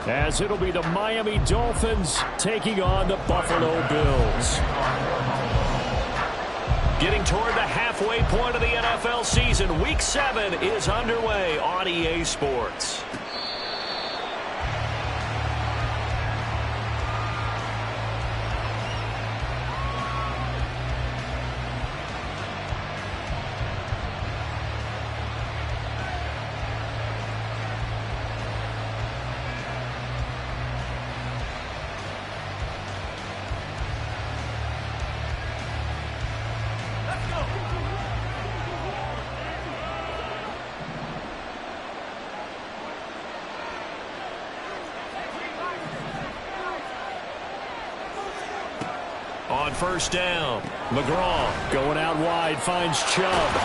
as it'll be the Miami Dolphins taking on the Buffalo Bills. Getting toward the halfway point of the NFL season, Week 7 is underway on EA Sports. On first down, McGraw going out wide, finds Chubb.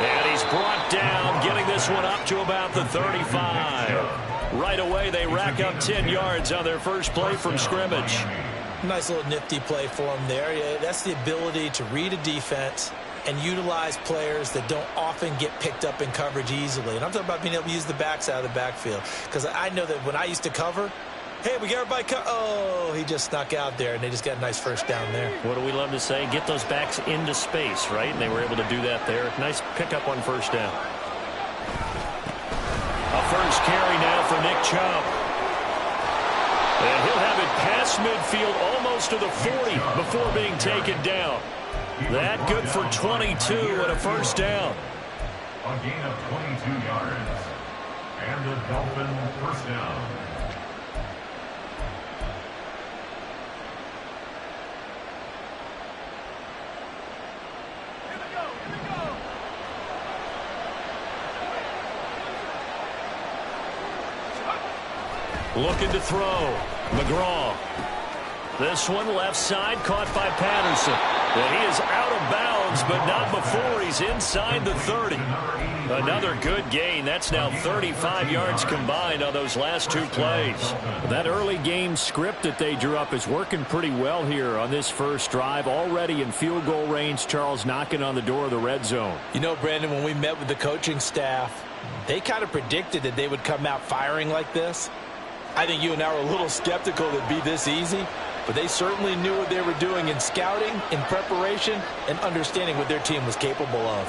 And he's brought down, getting this one up to about the 35. Right away, they rack up 10 yards on their first play from scrimmage. Nice little nifty play for him there. Yeah, that's the ability to read a defense and utilize players that don't often get picked up in coverage easily. And I'm talking about being able to use the backs out of the backfield. Because I know that when I used to cover, hey, we got everybody oh, he just snuck out there, and they just got a nice first down there. What do we love to say? Get those backs into space, right? And they were able to do that there. Nice pickup on first down. A first carry now for Nick Chubb. And he'll have it past midfield almost to the 40 before being taken down. That good for 22 and a first down. A gain of 22 yards. And the Dolphin first down. Looking to throw. McGraw. This one left side caught by Patterson. And he is out of bounds, but not before he's inside the 30. Another good gain. That's now 35 yards combined on those last two plays. That early game script that they drew up is working pretty well here on this first drive. Already in field goal range, Charles knocking on the door of the red zone. You know, Brandon, when we met with the coaching staff, they kind of predicted that they would come out firing like this. I think you and I were a little skeptical it'd be this easy, but they certainly knew what they were doing in scouting, in preparation, and understanding what their team was capable of.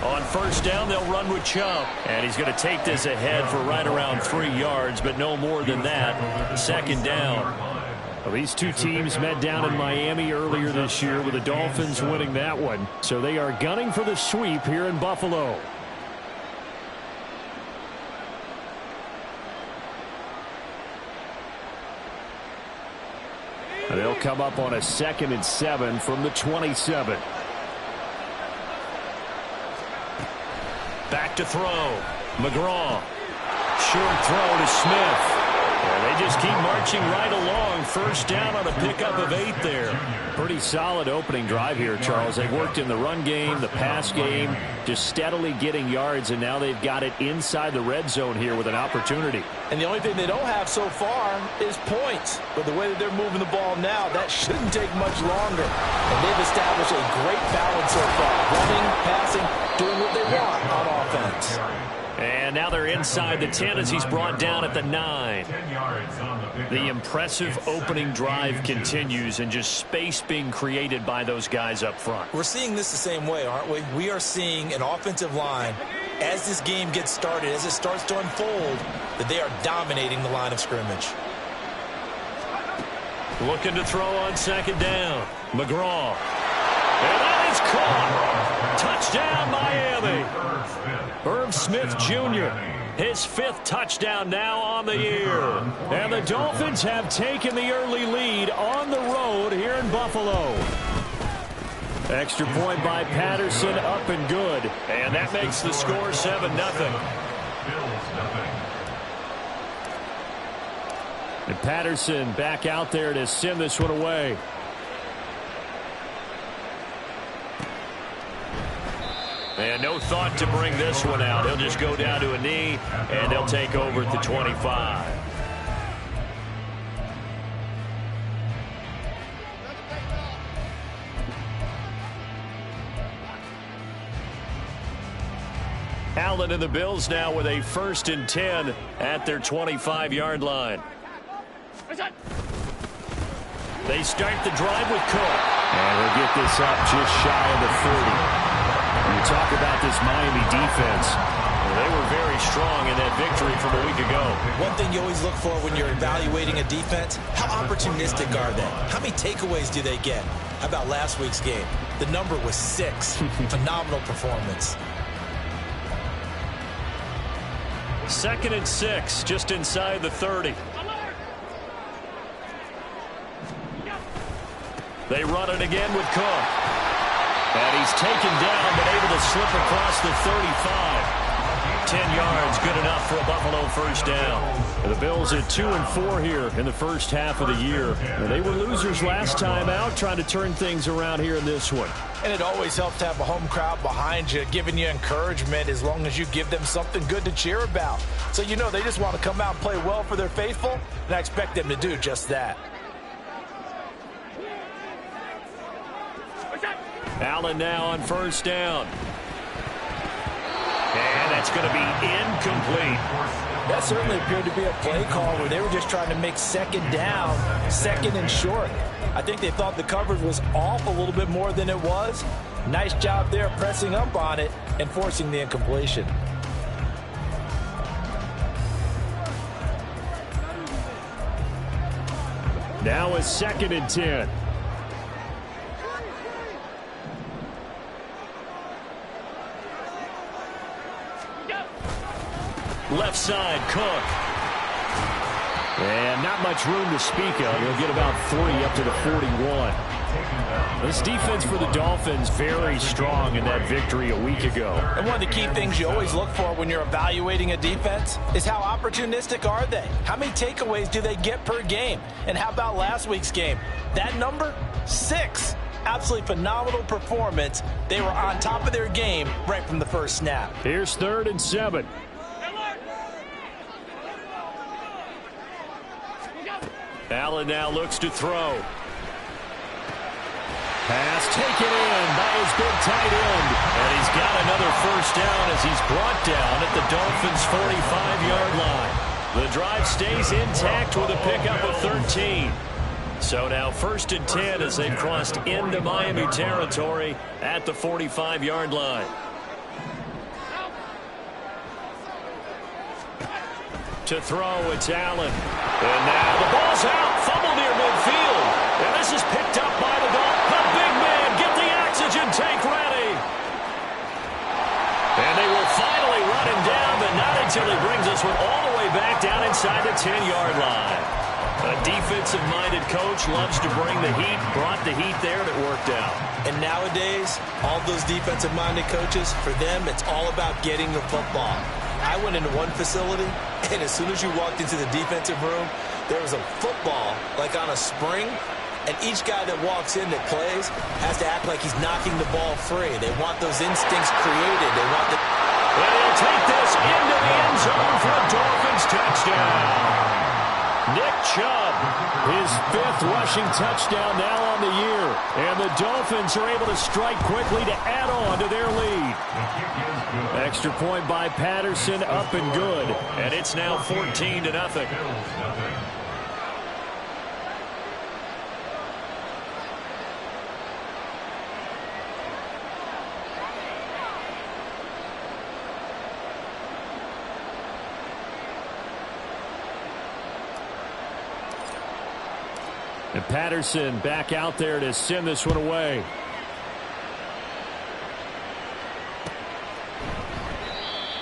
On first down, they'll run with Chubb. And he's going to take this ahead for right around 3 yards, but no more than that. Second down. Well, these two teams met down in Miami earlier this year with the Dolphins winning that one. So they are gunning for the sweep here in Buffalo. And they'll come up on a 2nd and 7 from the 27. Back to throw. McGraw. Short throw to Smith. And they just keep marching right along. First down on a pickup of 8 there. Pretty solid opening drive here, Charles. They worked in the run game, the pass game, just steadily getting yards, and now they've got it inside the red zone here with an opportunity. And the only thing they don't have so far is points. But the way that they're moving the ball now, that shouldn't take much longer. And they've established a great balance so far. Running, passing, doing what they want on offense. And now they're inside the 10 as he's brought down at the 9. The impressive opening drive continues, and just space being created by those guys up front. We're seeing this the same way, aren't we? We are seeing an offensive line, as this game gets started, as it starts to unfold, that they are dominating the line of scrimmage. Looking to throw on second down. McGraw. And that is caught. Touchdown, Miami. Irv Smith Jr., his 5th touchdown now on the year. And the Dolphins have taken the early lead on the road here in Buffalo. Extra point by Patterson, up and good. And that makes the score 7-0. And Patterson back out there to send this one away. And no thought to bring this one out. He'll just go down to a knee, and they'll take over at the 25. Allen and the Bills now with a 1st and 10 at their 25-yard line. They start the drive with Cook. And he'll get this up just shy of the 30. You talk about this Miami defense. They were very strong in that victory from a week ago. One thing you always look for when you're evaluating a defense, how opportunistic are they? How many takeaways do they get? How about last week's game? The number was 6. Phenomenal performance. 2nd and 6, just inside the 30. They run it again with Cook. And he's taken down, but able to slip across the 35. 10 yards, good enough for a Buffalo 1st down. The Bills at 2-4 here in the first half of the year. They were losers last time out, trying to turn things around here in this one. And it always helps to have a home crowd behind you, giving you encouragement as long as you give them something good to cheer about. So you know they just want to come out and play well for their faithful, and I expect them to do just that. Allen now on 1st down. And that's going to be incomplete. That certainly appeared to be a play call where they were just trying to make 2nd down, 2nd and short. I think they thought the coverage was off a little bit more than it was. Nice job there pressing up on it and forcing the incompletion. Now a 2nd and 10. Left side, Cook. And not much room to speak of. He'll get about 3 up to the 41. This defense for the Dolphins very strong in that victory a week ago. And one of the key things you always look for when you're evaluating a defense is how opportunistic are they? How many takeaways do they get per game? And how about last week's game? That number? 6. Absolutely phenomenal performance. They were on top of their game right from the first snap. Here's 3rd and 7. Allen now looks to throw. Pass taken in by his big tight end. And he's got another 1st down as he's brought down at the Dolphins' 45-yard line. The drive stays intact with a pickup of 13. So now 1st and 10 as they've crossed into Miami territory at the 45-yard line. To throw, it's Allen. And now the ball's out. Fumble near midfield. And this is picked up by the Dolphins. The big man, get the oxygen tank ready. And they will finally run him down, but not until he brings us all the way back down inside the 10-yard line. A defensive-minded coach loves to bring the heat, brought the heat there, and it worked out. And nowadays, all those defensive-minded coaches, for them, it's all about getting the football. I went into one facility, and as soon as you walked into the defensive room, there was a football, like on a spring, and each guy that walks in that plays has to act like he's knocking the ball free. They want those instincts created. They want the... And he'll take this into the end zone for a Dolphins touchdown. Nick Chubb, his 5th rushing touchdown now on the year. And the Dolphins are able to strike quickly to add on to their lead. Extra point by Patterson, up and good. And it's now 14-0. And Patterson back out there to send this one away.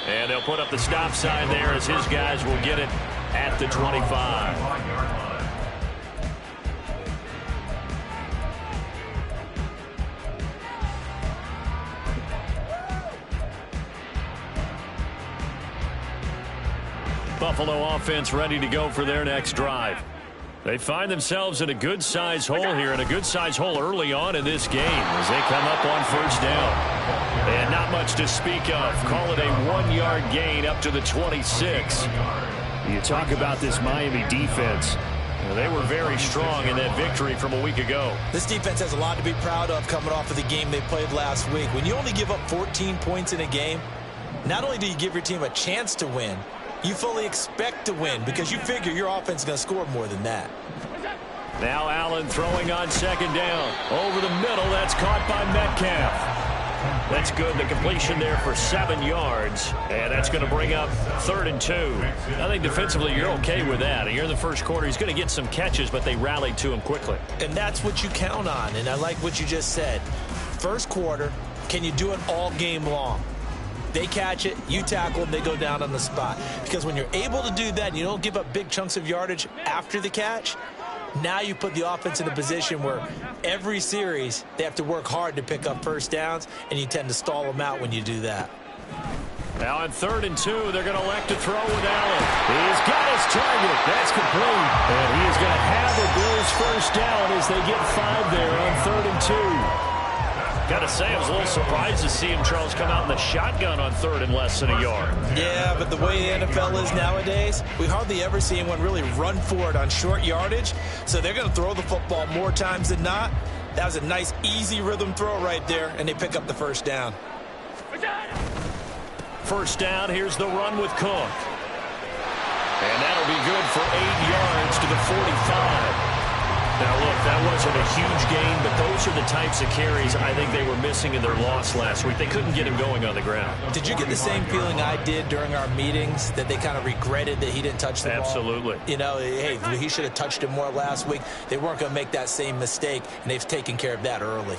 And they'll put up the stop sign there as his guys will get it at the 25. Buffalo offense ready to go for their next drive. They find themselves in a good-sized hole here, and a good-sized hole early on in this game as they come up on 1st down. And not much to speak of. Call it a 1-yard gain up to the 26. You talk about this Miami defense. They were very strong in that victory from a week ago. This defense has a lot to be proud of coming off of the game they played last week. When you only give up 14 points in a game, not only do you give your team a chance to win, you fully expect to win because you figure your offense is going to score more than that. Now Allen throwing on second down. Over the middle, that's caught by Metcalf. That's good. The completion there for 7 yards. And that's going to bring up 3rd and 2. I think defensively you're okay with that. Here in the first quarter, he's going to get some catches, but they rallied to him quickly. And that's what you count on. And I like what you just said. First quarter, can you do it all game long? They catch it, you tackle them, they go down on the spot. Because when you're able to do that and you don't give up big chunks of yardage after the catch, now you put the offense in a position where every series they have to work hard to pick up first downs, and you tend to stall them out when you do that. Now on 3rd and 2, they're going to elect to throw with Allen. He's got his target. That's complete. And he is going to have the Bills first down as they get 5 there on 3rd and 2. Got to say, I was a little surprised to see him, Charles, come out in the shotgun on 3rd and less than a yard. Yeah, but the way the NFL is nowadays, we hardly ever see anyone really run for it on short yardage. So they're going to throw the football more times than not. That was a nice, easy rhythm throw right there, and they pick up the first down. First down, here's the run with Cook. And that'll be good for 8 yards to the 45. Now, look, that wasn't a huge gain, but those are the types of carries I think they were missing in their loss last week. They couldn't get him going on the ground. Did you get the same feeling I did during our meetings, that they kind of regretted that he didn't touch the ball? Absolutely. You know, hey, he should have touched it more last week. They weren't going to make that same mistake, and they've taken care of that early.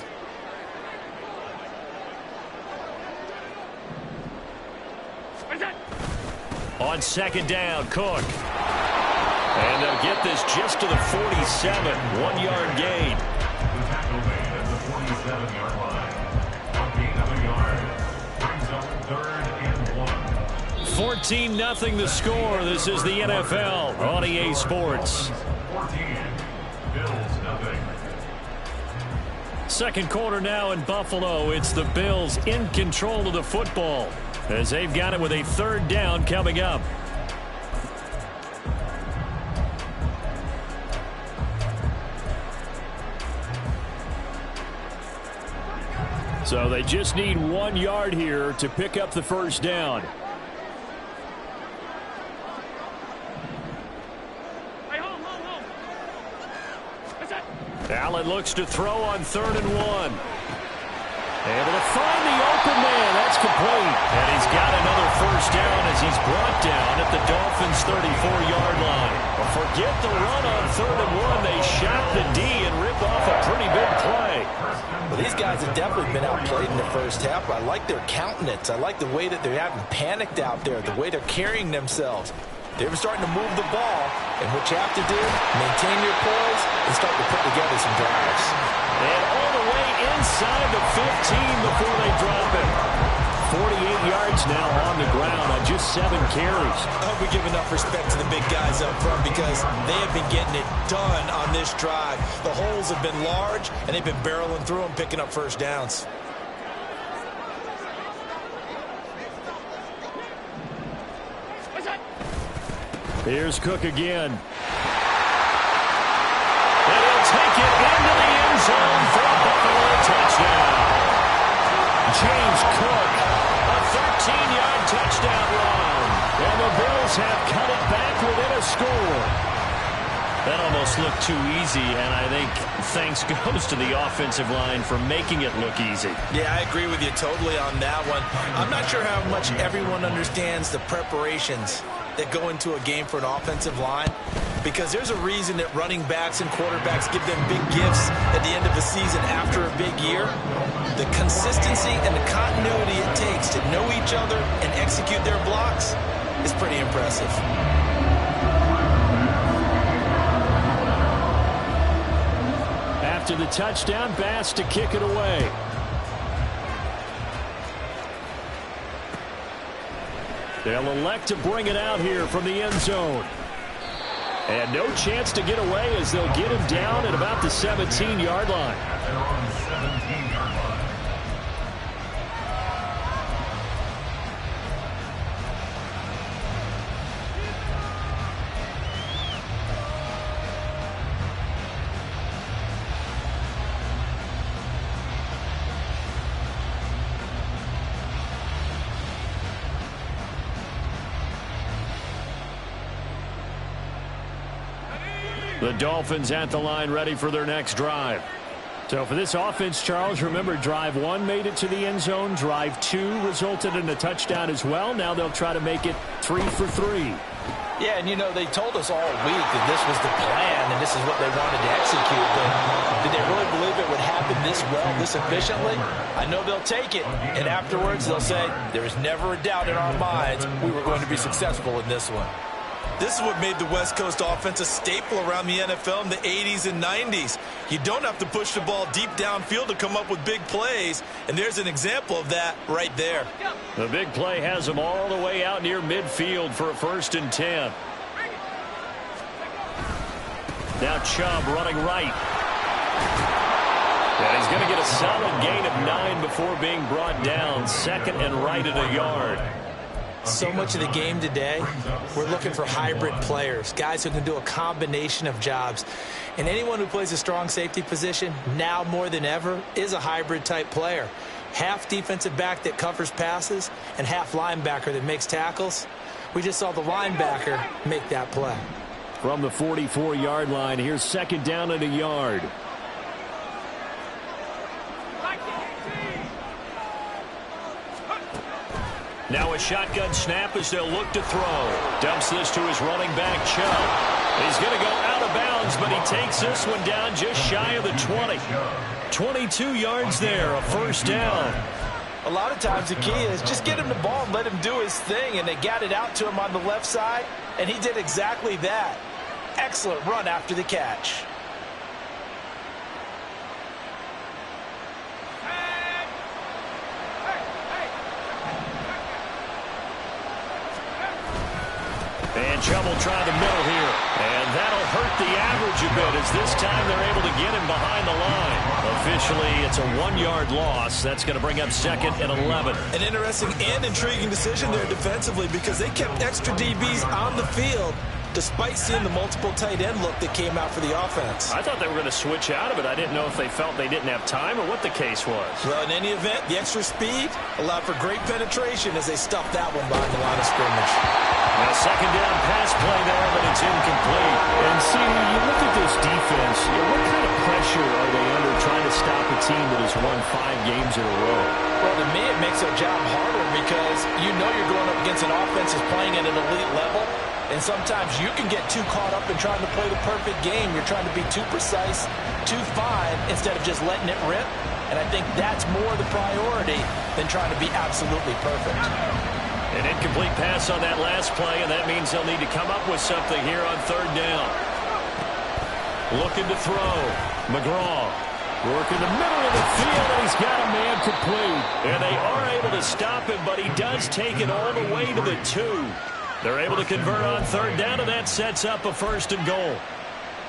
On second down, Cook. And they'll get this just to the 47, 1-yard gain. The tackle made at the 47-yard line. A gain of a yard brings up 3rd and 1. 14-0 the score. This is the NFL on EA Sports. 14, Bills nothing. Second quarter now in Buffalo. It's the Bills in control of the football as they've got it with a 3rd down coming up. So they just need 1 yard here to pick up the first down. Allen looks to throw on 3rd and 1. Able to find the open man. That's complete. And he's got another first down as he's brought down at the Dolphins' 34-yard line. Well, forget the run on 3rd and 1. They shot the D and ripped off a pretty big play. Well, these guys have definitely been outplayed in the first half. I like their countenance. I like the way that they haven't panicked out there, the way they're carrying themselves. They were starting to move the ball, and what you have to do, maintain your poise and start to put together some drives. And all the way inside the 15 before they drop it. 48 yards now on the ground on just 7 carries. I hope we give enough respect to the big guys up front because they have been getting it done on this drive. The holes have been large, and they've been barreling through them, picking up first downs. Here's Cook again. And he'll take it into the end zone for a Buffalo touchdown. James Cook, a 13-yard touchdown run. And the Bills have cut it back within a score. That almost looked too easy, and I think thanks goes to the offensive line for making it look easy. Yeah, I agree with you totally on that one. I'm not sure how much everyone understands the preparations that go into a game for an offensive line, because there's a reason that running backs and quarterbacks give them big gifts at the end of the season after a big year. The consistency and the continuity it takes to know each other and execute their blocks is pretty impressive. After the touchdown, Bass to kick it away. They'll elect to bring it out here from the end zone. And no chance to get away as they'll get him down at about the 17-yard line. They're on the 17-yard line. The Dolphins at the line ready for their next drive. So for this offense, Charles, remember drive 1 made it to the end zone. Drive 2 resulted in a touchdown as well. Now they'll try to make it 3 for 3. Yeah, and you know, they told us all week that this was the plan and this is what they wanted to execute. But did they really believe it would happen this well, this efficiently? I know they'll take it, and afterwards they'll say, there was never a doubt in our minds we were going to be successful in this one. This is what made the West Coast offense a staple around the NFL in the 80s and 90s. You don't have to push the ball deep downfield to come up with big plays, and there's an example of that right there. The big play has them all the way out near midfield for a 1st and 10. Now Chubb running right. And he's going to get a solid gain of 9 before being brought down. 2nd and right at a yard. So much of the game today, we're looking for hybrid players, guys who can do a combination of jobs. And anyone who plays a strong safety position, now more than ever, is a hybrid type player. Half defensive back that covers passes and half linebacker that makes tackles. We just saw the linebacker make that play. From the 44-yard line, here's 2nd down and a yard. Now a shotgun snap as they'll look to throw. Dumps this to his running back, Chubb. He's going to go out of bounds, but he takes this one down just shy of the 20. 22 yards there, a 1st down. A lot of times the key is just get him the ball and let him do his thing, and they got it out to him on the left side, and he did exactly that. Excellent run after the catch. And Chubb will try the middle here. And that'll hurt the average a bit as this time they're able to get him behind the line. Officially, it's a 1-yard loss. That's going to bring up 2nd and 11. An interesting and intriguing decision there defensively because they kept extra DBs on the field despite seeing the multiple tight end look that came out for the offense. I thought they were going to switch out of it. I didn't know if they felt they didn't have time or what the case was. Well, in any event, the extra speed allowed for great penetration as they stuffed that one behind the line of scrimmage. A 2nd down pass play there, but it's incomplete. And see, when you look at this defense, what kind of pressure are they under trying to stop a team that has won 5 games in a row? Well, to me, it makes their job harder because you know you're going up against an offense that's playing at an elite level. And sometimes you can get too caught up in trying to play the perfect game. You're trying to be too precise, too fine, instead of just letting it rip. And I think that's more the priority than trying to be absolutely perfect. An incomplete pass on that last play, and that means they'll need to come up with something here on 3rd down. Looking to throw. McGraw working the middle of the field, and he's got a man complete. And they are able to stop him, but he does take it all the way to the 2. They're able to convert on 3rd down, and that sets up a 1st and goal.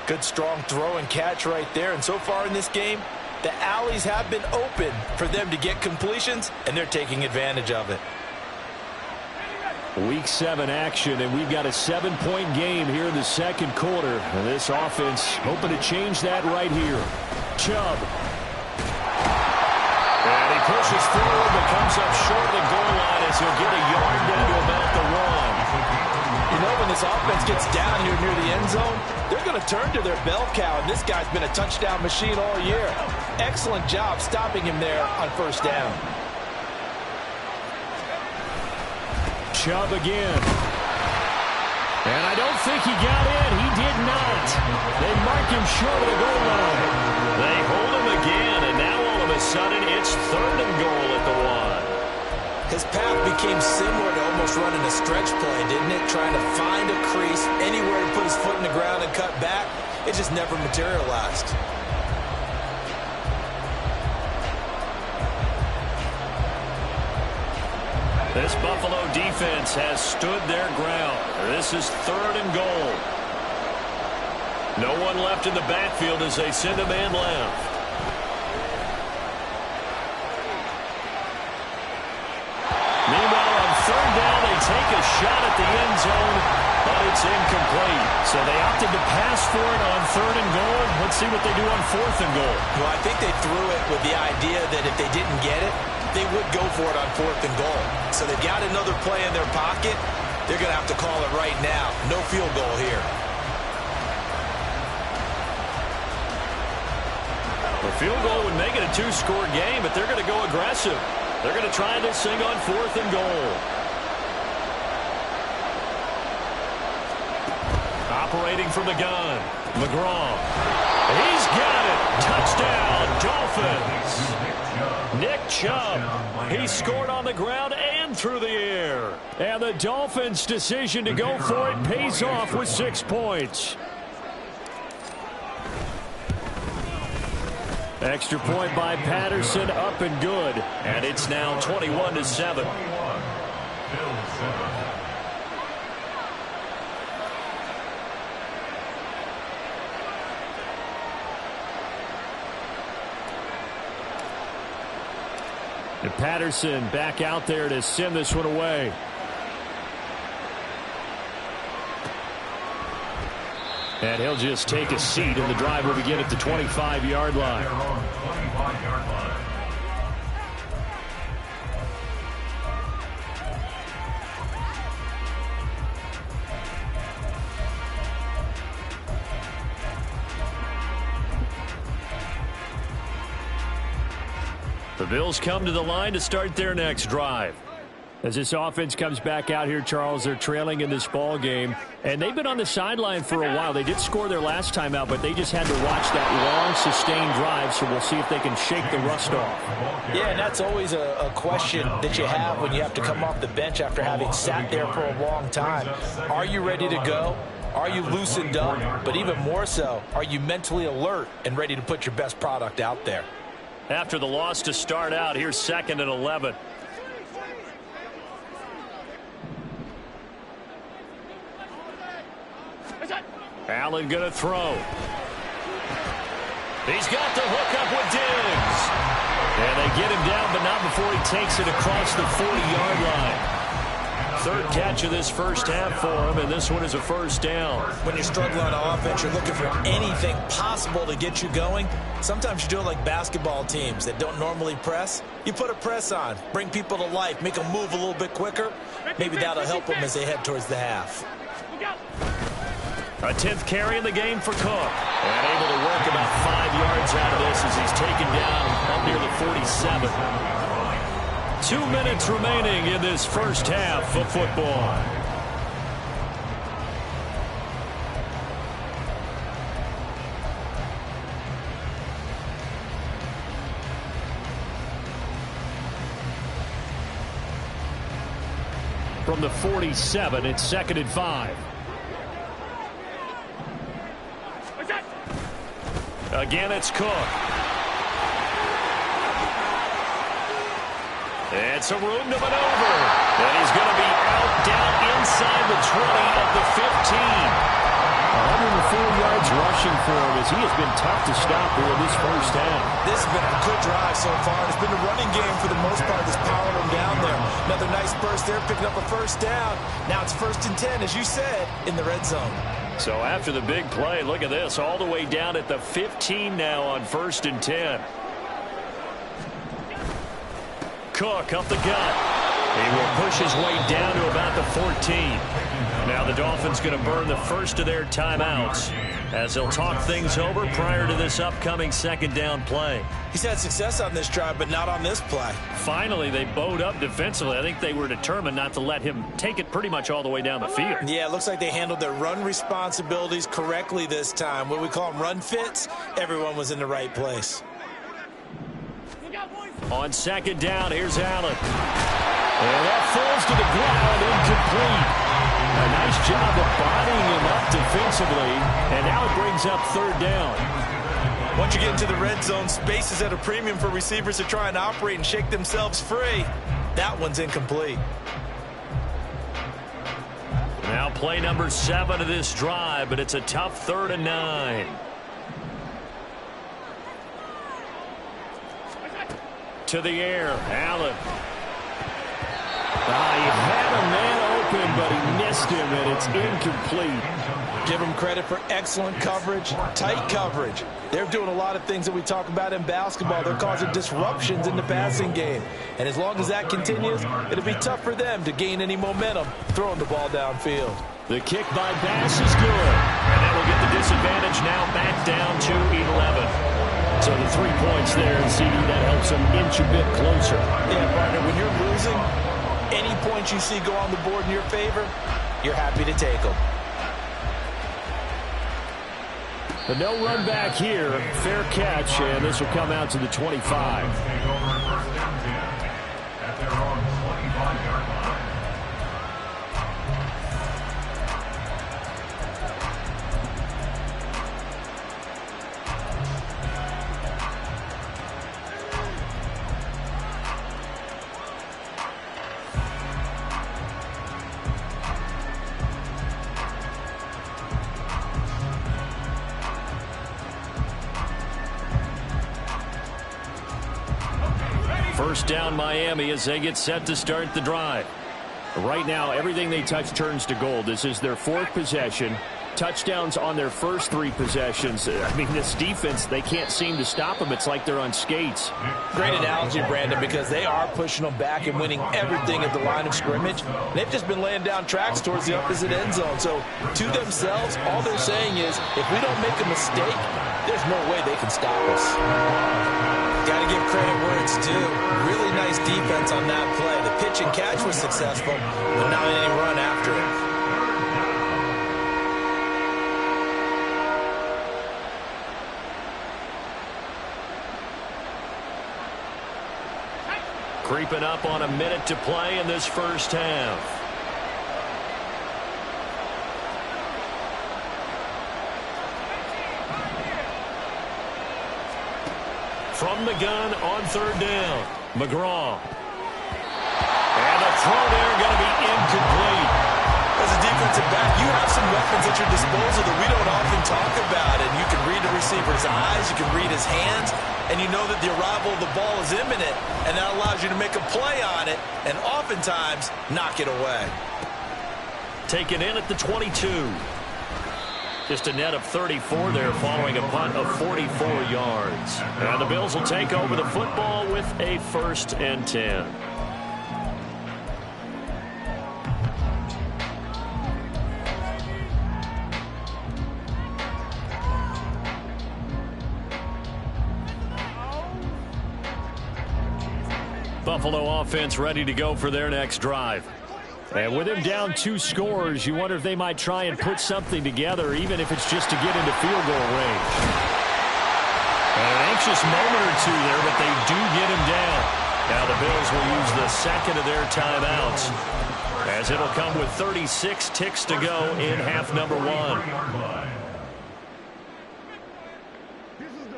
Good strong throw and catch right there. And so far in this game, the alleys have been open for them to get completions, and they're taking advantage of it. Week 7 action, and we've got a 7-point game here in the 2nd quarter. And this offense hoping to change that right here. Chubb. And he pushes forward, but comes up short of the goal line as he'll get a yard down to about the 1. You know, when this offense gets down here near the end zone, they're going to turn to their bell cow, and this guy's been a touchdown machine all year. Excellent job stopping him there on 1st down. Chubb again. And I don't think he got in. He did not. They mark him short of the goal line. They hold him again, and now all of a sudden it's 3rd and goal at the 1. His path became similar to almost running a stretch play, didn't it? Trying to find a crease, anywhere to put his foot in the ground and cut back. It just never materialized. This Buffalo defense has stood their ground. This is 3rd and goal. No one left in the backfield as they send a man left. Meanwhile, on 3rd down, they take a shot at the end zone, but it's incomplete. So they opted to pass for it on 3rd and goal. Let's see what they do on 4th and goal. Well, I think they threw it with the idea that if they didn't get it, they would go for it on 4th and goal. So they've got another play in their pocket. They're going to have to call it right now. No field goal here. The field goal would make it a two-score game, but they're going to go aggressive. They're going to try this thing on 4th and goal. Operating from the gun, McGraw. He's got it. Touchdown, Dolphins. Nick Chubb. He scored on the ground and through the air. And the Dolphins' decision to go for it pays off with 6 points. Extra point by Patterson, up and good. And it's now 21-7. And Patterson back out there to send this one away. And he'll just take a seat, and the drive will begin at the 25-yard line. The Bills come to the line to start their next drive. As this offense comes back out here, Charles, they're trailing in this ball game, and they've been on the sideline for a while. They did score their last time out, but they just had to watch that long, sustained drive, so we'll see if they can shake the rust off. Yeah, and that's always a question that you have when you have to come off the bench after having sat there for a long time. Are you ready to go? Are you loosened up? But even more so, are you mentally alert and ready to put your best product out there? After the loss to start out, here's 2nd and 11. Allen going to throw. He's got the hook up with Diggs. And they get him down, but not before he takes it across the 40-yard line. 3rd catch of this first half for him, and this one is a first down. When you're struggling on offense, you're looking for anything possible to get you going. Sometimes you do it like basketball teams that don't normally press. You put a press on, bring people to life, make them move a little bit quicker. Maybe that'll help them as they head towards the half. A 10th carry in the game for Cook. And able to work about 5 yards out of this as he's taken down up near the 47. 2 minutes remaining in this first half of football. From the 47, it's 2nd and 5. Again, it's Cook. And some room to maneuver. And he's going to be out down inside the 20 at the 15. 104 yards rushing for him as he has been tough to stop here in this first half. This has been a good drive so far. It's been a running game for the most part that's powering him down there. Another nice burst there, picking up a first down. Now it's 1st and 10, as you said, in the red zone. So after the big play, look at this, all the way down at the 15 now on 1st and 10. Cook up the gut. He will push his way down to about the 14. Now the Dolphins going to burn the first of their timeouts as they'll talk things over prior to this upcoming 2nd down play. He's had success on this drive, but not on this play. Finally, they bowed up defensively. I think they were determined not to let him take it pretty much all the way down the field. Yeah, it looks like they handled their run responsibilities correctly this time. What we call them run fits, everyone was in the right place. On 2nd down, here's Allen. And that falls to the ground, incomplete. A nice job of bodying him up defensively, and now it brings up 3rd down. Once you get into the red zone, space is at a premium for receivers to try and operate and shake themselves free. That one's incomplete. Now play number 7 of this drive, but it's a tough 3rd and 9. To the air, Allen. He had a man open, but he missed him, and it's incomplete. Give them credit for excellent coverage, tight coverage. They're doing a lot of things that we talk about in basketball. They're causing disruptions in the passing game. And as long as that continues, it'll be tough for them to gain any momentum throwing the ball downfield. The kick by Bass is good. And that will get the disadvantage now back down to 11. So the 3 points there, and CD, that helps them inch a bit closer. Yeah, partner, when you're losing, any points you see go on the board in your favor, you're happy to take them. But no run back here. Fair catch, and this will come out to the 25. Take over first down 10 at their own 25-yard line. First down Miami as they get set to start the drive. Right now, everything they touch turns to gold. This is their 4th possession. Touchdowns on their first 3 possessions. I mean, this defense, they can't seem to stop them. It's like they're on skates. Great analogy, Brandon, because they are pushing them back and winning everything at the line of scrimmage. They've just been laying down tracks towards the opposite end zone. So, to themselves, all they're saying is, if we don't make a mistake, there's no way they can stop us. Got to give credit where it's due. Really nice defense on that play. The pitch and catch was successful, but not any run after it. Creeping up on a minute to play in this first half. From the gun on 3rd down, McGraw. And the throw there going to be incomplete. As a defensive back, you have some weapons at your disposal that we don't often talk about. And you can read the receiver's eyes, you can read his hands, and you know that the arrival of the ball is imminent, and that allows you to make a play on it and oftentimes knock it away. Taken in at the 22. Just a net of 34 there following a punt of 44 yards. And the Bills will take over the football with a 1st and 10. Buffalo offense ready to go for their next drive. And with him down 2 scores, you wonder if they might try and put something together, even if it's just to get into field goal range. And an anxious moment or two there, but they do get him down. Now the Bills will use the 2nd of their timeouts, as it'll come with 36 ticks to go in half number 1.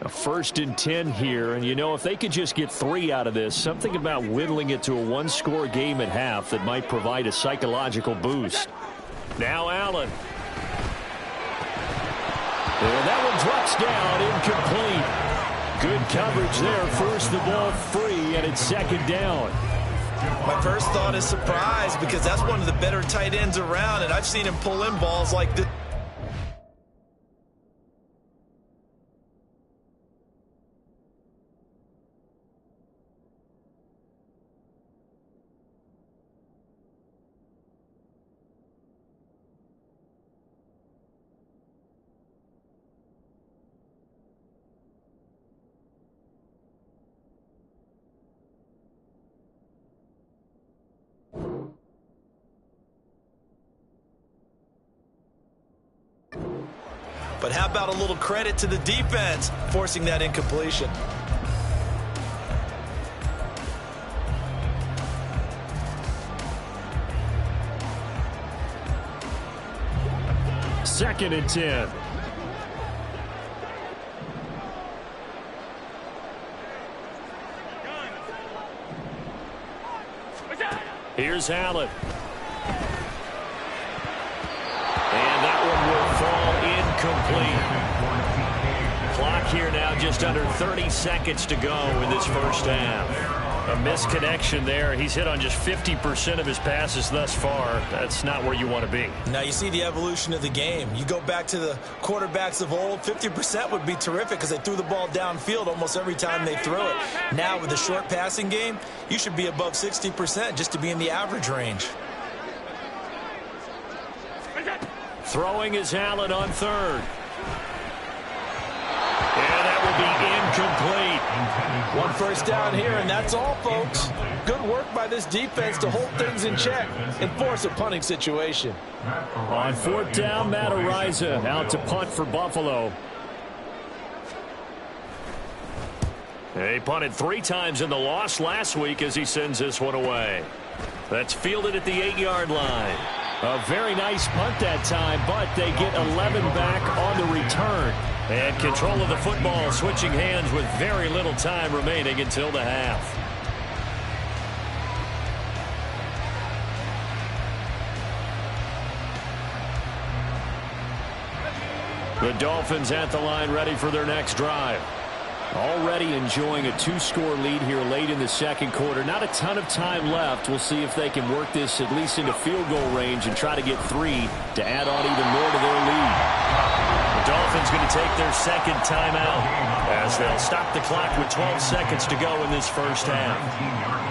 A 1st and 10 here, and you know, if they could just get 3 out of this, something about whittling it to a 1-score game at half that might provide a psychological boost. Now Allen. And that one drops down, incomplete. Good coverage there, forced the ball free, and it's 2nd down. My first thought is surprise, because that's one of the better tight ends around, and I've seen him pull in balls like this. But how about a little credit to the defense forcing that incompletion? Second and 10. Here's Allen. And that one will fall incomplete. Clock here now, just under 30 seconds to go in this first half. A misconnection there. He's hit on just 50% of his passes thus far. That's not where you want to be. Now you see the evolution of the game. You go back to the quarterbacks of old, 50% would be terrific because they threw the ball downfield almost every time they threw it. Now with the short passing game, you should be above 60% just to be in the average range. Throwing is Allen on third. And that will be incomplete. One first down here, and that's all, folks. Good work by this defense to hold things in check and force a punting situation. On fourth down, Matt Ariza out to punt for Buffalo. He punted 3 times in the loss last week as he sends this one away. That's fielded at the 8-yard line. A very nice punt that time, but they get 11 back on the return. And control of the football switching hands with very little time remaining until the half. The Dolphins at the line ready for their next drive. Already enjoying a 2-score lead here late in the second quarter. Not a ton of time left. We'll see if they can work this at least into field goal range and try to get 3 to add on even more to their lead. The Dolphins going to take their second timeout as they'll stop the clock with 12 seconds to go in this first half.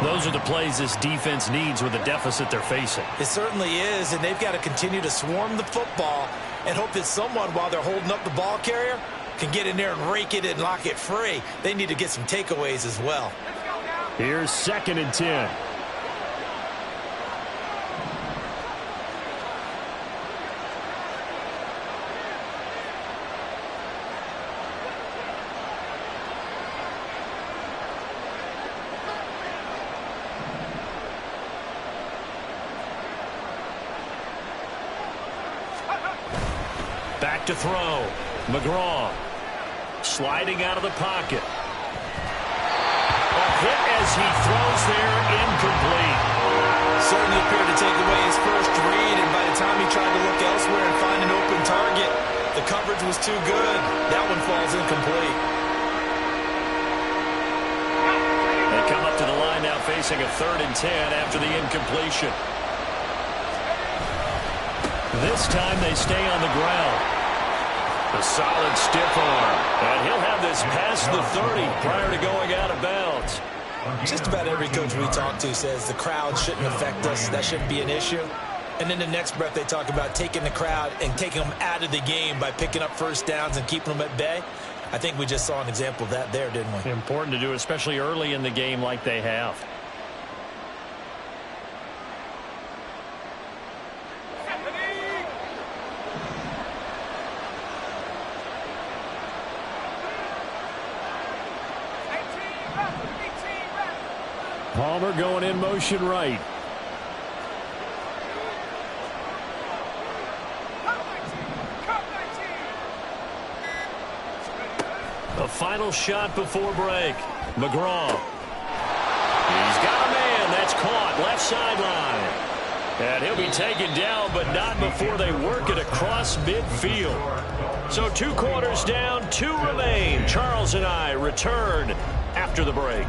Those are the plays this defense needs with the deficit they're facing. It certainly is, and they've got to continue to swarm the football and hope that someone, while they're holding up the ball carrier, can get in there and rake it and lock it free. They need to get some takeaways as well. Here's 2nd and 10. Back to throw. McGraw. Sliding out of the pocket. A hit as he throws there, incomplete. Certainly appeared to take away his first read, and by the time he tried to look elsewhere and find an open target, the coverage was too good. That one falls incomplete. They come up to the line now facing a 3rd and 10 after the incompletion. This time they stay on the ground. A solid stiff arm. And he'll have this past the 30 prior to going out of bounds. Just about every coach we talk to says the crowd shouldn't affect us. That shouldn't be an issue. And then the next breath they talk about taking the crowd and taking them out of the game by picking up first downs and keeping them at bay. I think we just saw an example of that there, didn't we? Important to do, especially early in the game like they have. Palmer going in motion right. A final shot before break. McGraw. He's got a man. That's caught. Left sideline. And he'll be taken down, but not before they work it across midfield. So 2 quarters down, 2 remain. Charles and I return after the break.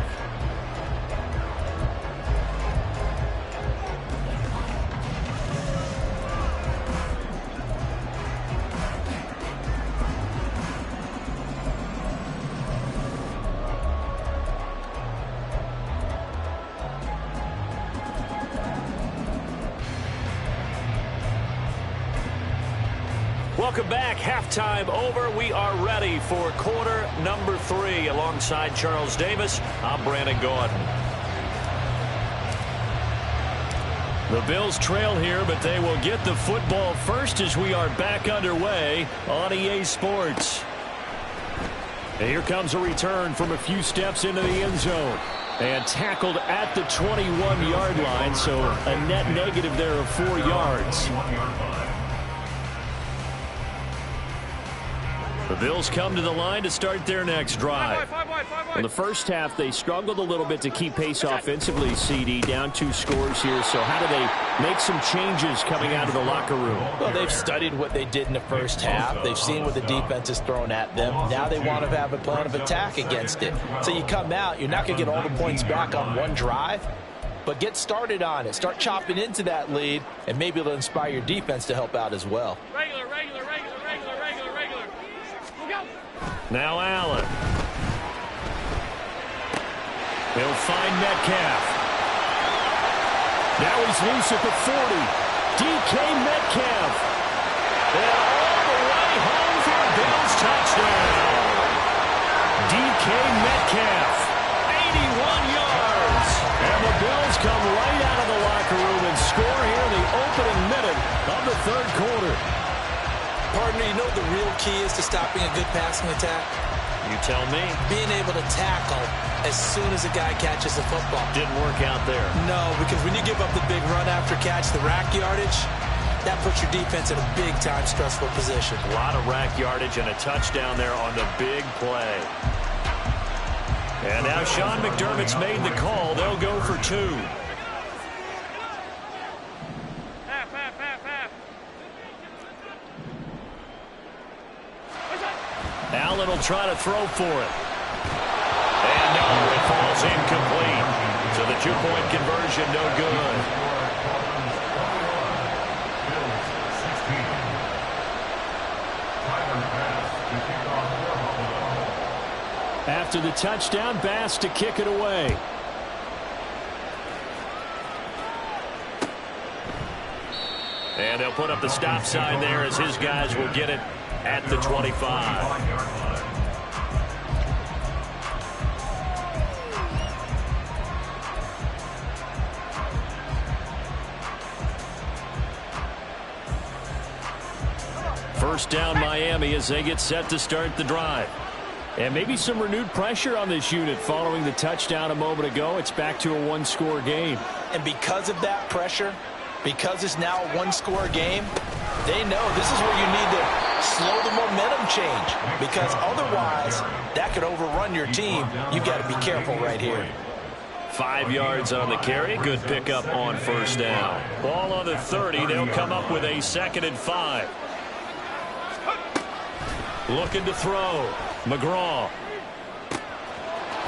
Welcome back. Halftime over. We are ready for quarter number 3. Alongside Charles Davis, I'm Brandon Gordon. The Bills trail here, but they will get the football first as we are back underway on EA Sports. And here comes a return from a few steps into the end zone. And tackled at the 21-yard line, so a net negative there of 4 yards. The Bills come to the line to start their next drive. In the first half, they struggled a little bit to keep pace offensively, CD, down 2 scores here. So how do they make some changes coming out of the locker room? Well, they've studied what they did in the first half. They've seen what the defense is throwing at them. Now they want to have a plan of attack against it. So you come out, you're not going to get all the points back on one drive, but get started on it. Start chopping into that lead, and maybe it'll inspire your defense to help out as well. Regular. Now Allen. He'll find Metcalf. Now he's loose at the 40. DK Metcalf. And all the way home for a Bills touchdown. DK Metcalf what the real key is to stopping a good passing attack? You tell me. Being able to tackle as soon as a guy catches the football. Didn't work out there. No, because when you give up the big run after catch, the rack yardage, that puts your defense in a big-time stressful position. A lot of rack yardage and a touchdown there on the big play. And now Sean McDermott's made the call. They'll go for 2. Allen will try to throw for it. And no, it falls incomplete. So the 2-point conversion, no good. After the touchdown, Bass to kick it away. And they'll put up the stop sign there as his guys will get it at the 25. First down Miami as they get set to start the drive. And maybe some renewed pressure on this unit following the touchdown a moment ago. It's back to a 1-score game. And because of that pressure, because it's now a 1-score game, they know this is where you need to slow the momentum change, because otherwise that could overrun your team. You've got to be careful right here. 5 yards on the carry. Good pickup on first down. Ball on the 30. They'll come up with a 2nd and 5. Looking to throw. McGraw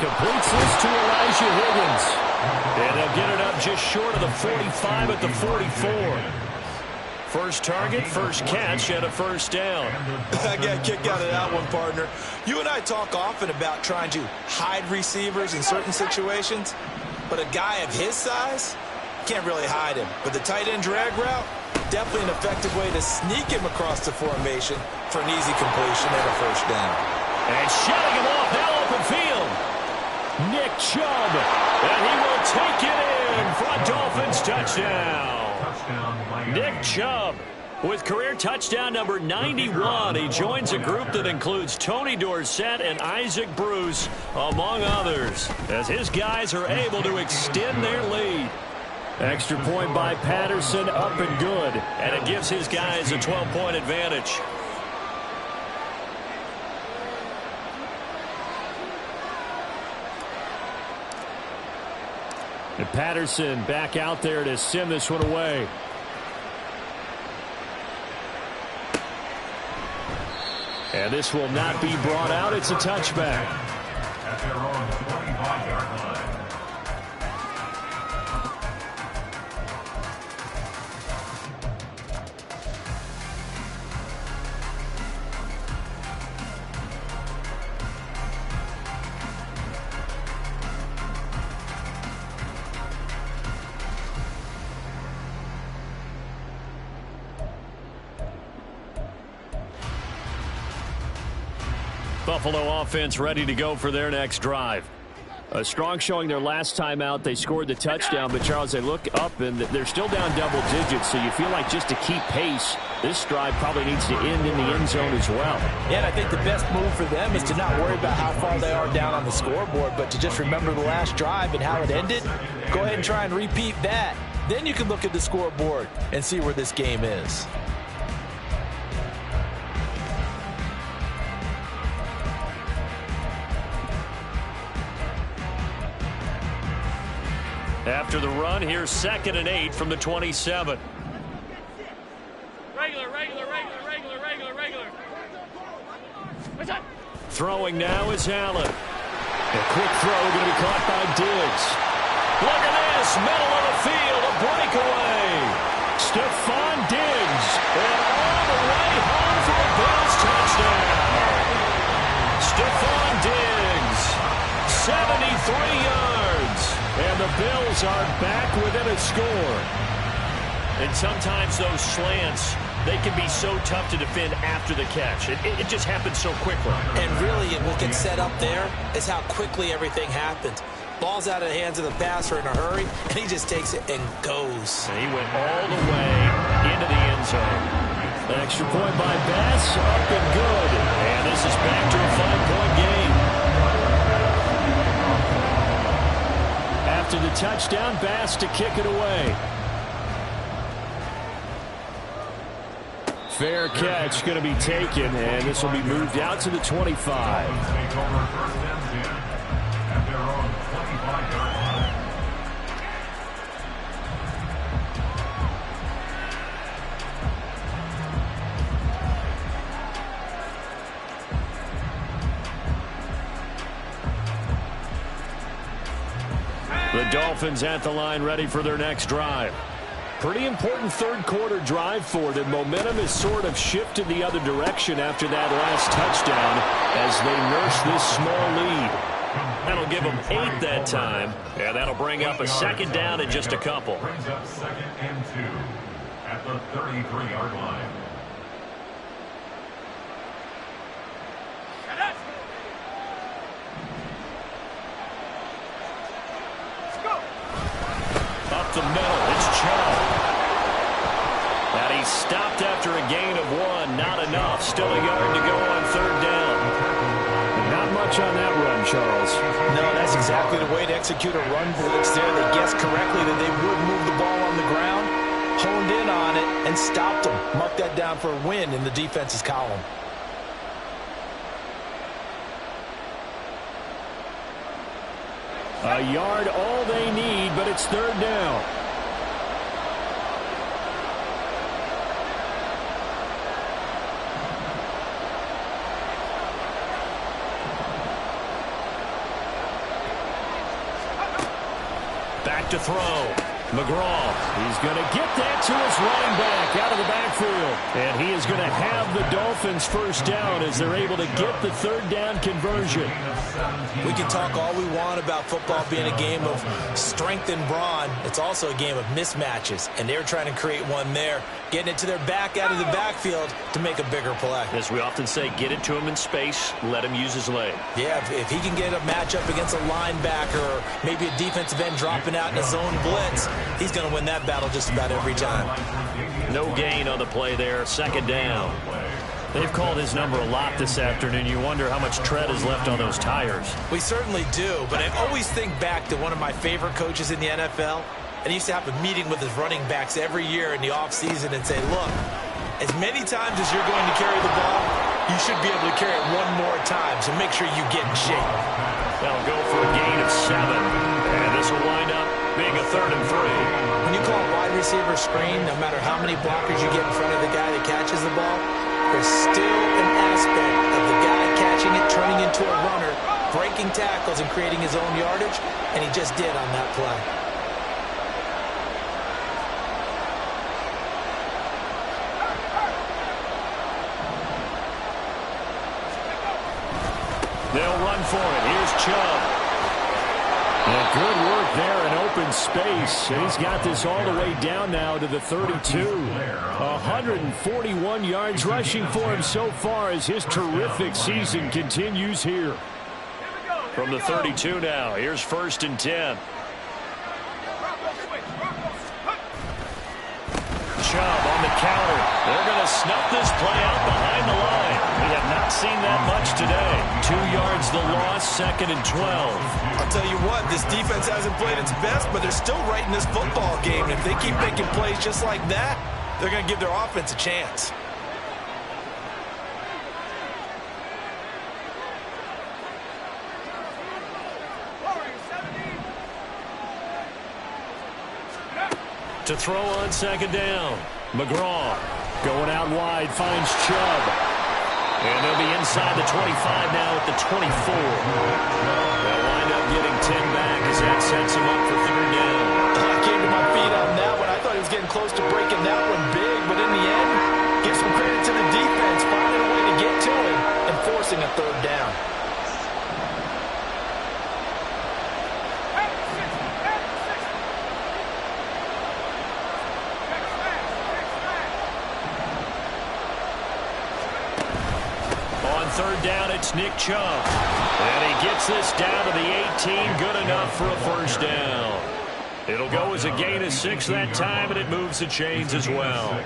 completes this to Elijah Higgins. And they'll get it up just short of the 45 at the 44. First target, first catch, and a first down. I got a kick out of that one, partner. You and I talk often about trying to hide receivers in certain situations, but a guy of his size can't really hide him. But the tight end drag route, definitely an effective way to sneak him across the formation for an easy completion and a first down. And shutting him off, now open field. Nick Chubb, and he will take it in for a Dolphins touchdown. Nick Chubb with career touchdown number 91. He joins a group that includes Tony Dorsett and Isaac Bruce, among others, as his guys are able to extend their lead. Extra point by Patterson, up and good, and it gives his guys a 12-point advantage. And Patterson back out there to send this one away. And this will not be brought out. It's a touchback. At their own 25-yard line. Buffalo offense ready to go for their next drive. A strong showing their last time out. They scored the touchdown, but Charles, they look up and they're still down double digits, so you feel like just to keep pace, this drive probably needs to end in the end zone as well. Yeah, and I think the best move for them is to not worry about how far they are down on the scoreboard, but to just remember the last drive and how it ended. Go ahead and try and repeat that. Then you can look at the scoreboard and see where this game is. After the run, here's 2nd and 8 from the 27. Regular. Throwing now is Allen. A quick throw going to be caught by Diggs. Look at this, middle of the field, a breakaway. Stephon Diggs, and all the way home for a Bills touchdown. Stephon Diggs, 73 yards. And the Bills are back within a score. And sometimes those slants, they can be so tough to defend after the catch. It just happens so quickly. And really, what gets set up there is how quickly everything happens. Ball's out of the hands of the passer in a hurry, and he just takes it and goes. And he went all the way into the end zone. Extra point by Bass, up and good. And this is back to a 5-point game. After the touchdown, Bass to kick it away. Fair catch going to be taken, and this will be moved out to the 25. The Dolphins at the line, ready for their next drive. Pretty important third quarter drive for them. Momentum has sort of shifted the other direction after that last touchdown as they nurse this small lead. That'll give them 8 that time, and that'll bring up a second down in just a couple. Brings up 2nd and 2 at the 33-yard line. Up the middle, it's Chubb. And he's stopped after a gain of 1. Not enough. Still a yard to go on third down. Not much on that run, Charles. No, that's exactly the way to execute a run blitz there. They guessed correctly that they would move the ball on the ground, honed in on it, and stopped them. Mark that down for a win in the defense's column. A yard all they need, but it's third down. Back to throw. McGraw, he's going to get that to his running back out of the backfield. And he is going to have the Dolphins first down as they're able to get the third down conversion. We can talk all we want about football being a game of strength and brawn. It's also a game of mismatches, and they're trying to create one there, getting it to their back out of the backfield to make a bigger play. As we often say, get it to him in space, let him use his leg. Yeah, if he can get a matchup against a linebacker or maybe a defensive end dropping out in a zone blitz, he's going to win that battle just about every time. No gain on the play there, second down. They've called his number a lot this afternoon. You wonder how much tread is left on those tires. We certainly do, but I always think back to one of my favorite coaches in the NFL, and he used to have a meeting with his running backs every year in the offseason and say, look, as many times as you're going to carry the ball, you should be able to carry it one more time, so make sure you get in shape. They'll go for a gain of 7, and this will wind up being a 3rd and 3. When you call a wide receiver screen, no matter how many blockers you get in front of the guy that catches the ball, there's still an aspect of the guy catching it, turning into a runner, breaking tackles and creating his own yardage, and he just did on that play. They'll run for it. Here's Chubb. And good work there in open space. And he's got this all the way down now to the 32. 141 yards rushing for him so far as his terrific season continues here. From the 32 now, here's 1st and 10. Chubb on the counter. They're going to snuff this play out behind the line. We have not seen that much today. 2 yards the loss, 2nd and 12. I'll tell you what, this defense hasn't played its best, but they're still right in this football game. If they keep making plays just like that, they're going to give their offense a chance. To throw on 2nd down. McGraw going out wide, finds Chubb. And they'll be inside the 25 now at the 24. They'll wind up getting 10 back as that sets him up for 3rd down. I came to my feet on that one. I thought he was getting close to breaking that one big, but in the end, give some credit to the defense, finding a way to get to him and forcing a 3rd down. On 3rd down, it's Nick Chubb. And he gets this down to the 18, good enough for a 1st down. It'll go as a gain of 6 that time, and it moves the chains as well.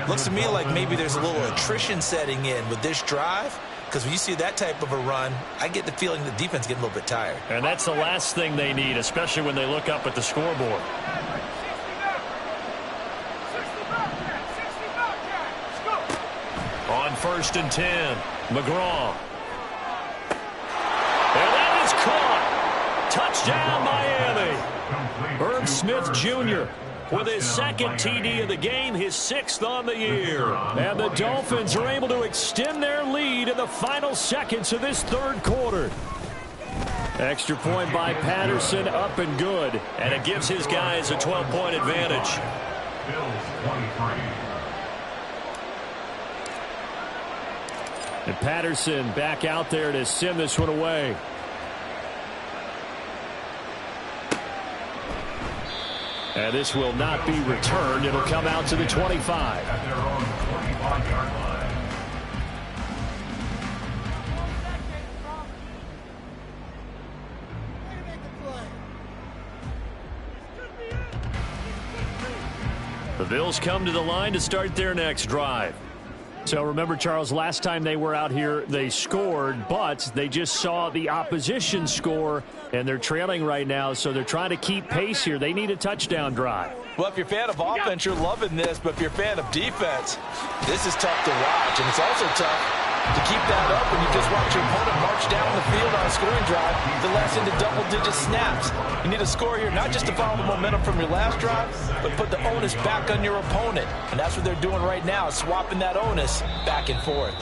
Looks to me like maybe there's a little attrition setting in with this drive, because when you see that type of a run, I get the feeling the defense getting a little bit tired. And that's the last thing they need, especially when they look up at the scoreboard. On 1st and 10, McGraw. And that is caught. Touchdown, Miami. Herb Smith Jr. with his second TD of the game, his 6th on the year. And the Dolphins are able to extend their lead in the final seconds of this 3rd quarter. Extra point by Patterson, up and good. And it gives his guys a 12-point advantage. Bills 23. And Patterson back out there to send this one away. And this will not be returned. It'll come out to the 25. At their own 25-yard line. The Bills come to the line to start their next drive. So remember, Charles, last time they were out here, they scored, but they just saw the opposition score, and they're trailing right now, so they're trying to keep pace here. They need a touchdown drive. Well, if you're a fan of offense, you're loving this, but if you're a fan of defense, this is tough to watch, and it's also tough to keep that up when you just watch your opponent march down the field on a scoring drive that lasts into double-digit snaps. You need a score here, not just to follow the momentum from your last drive, but put the onus back on your opponent. And that's what they're doing right now, swapping that onus back and forth.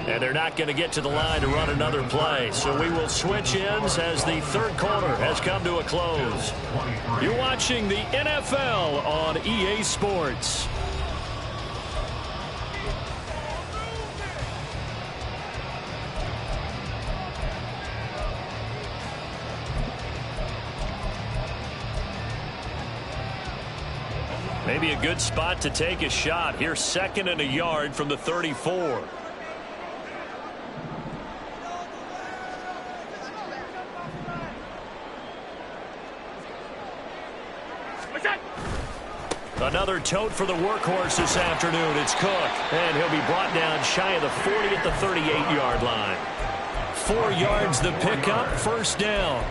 And they're not going to get to the line to run another play. So we will switch ends as the 3rd quarter has come to a close. You're watching the NFL on EA Sports. Maybe a good spot to take a shot. Here's 2nd and a yard from the 34. Another tote for the workhorse this afternoon. It's Cook. And he'll be brought down shy of the 40 at the 38-yard line. 4 yards the pickup, 1st down.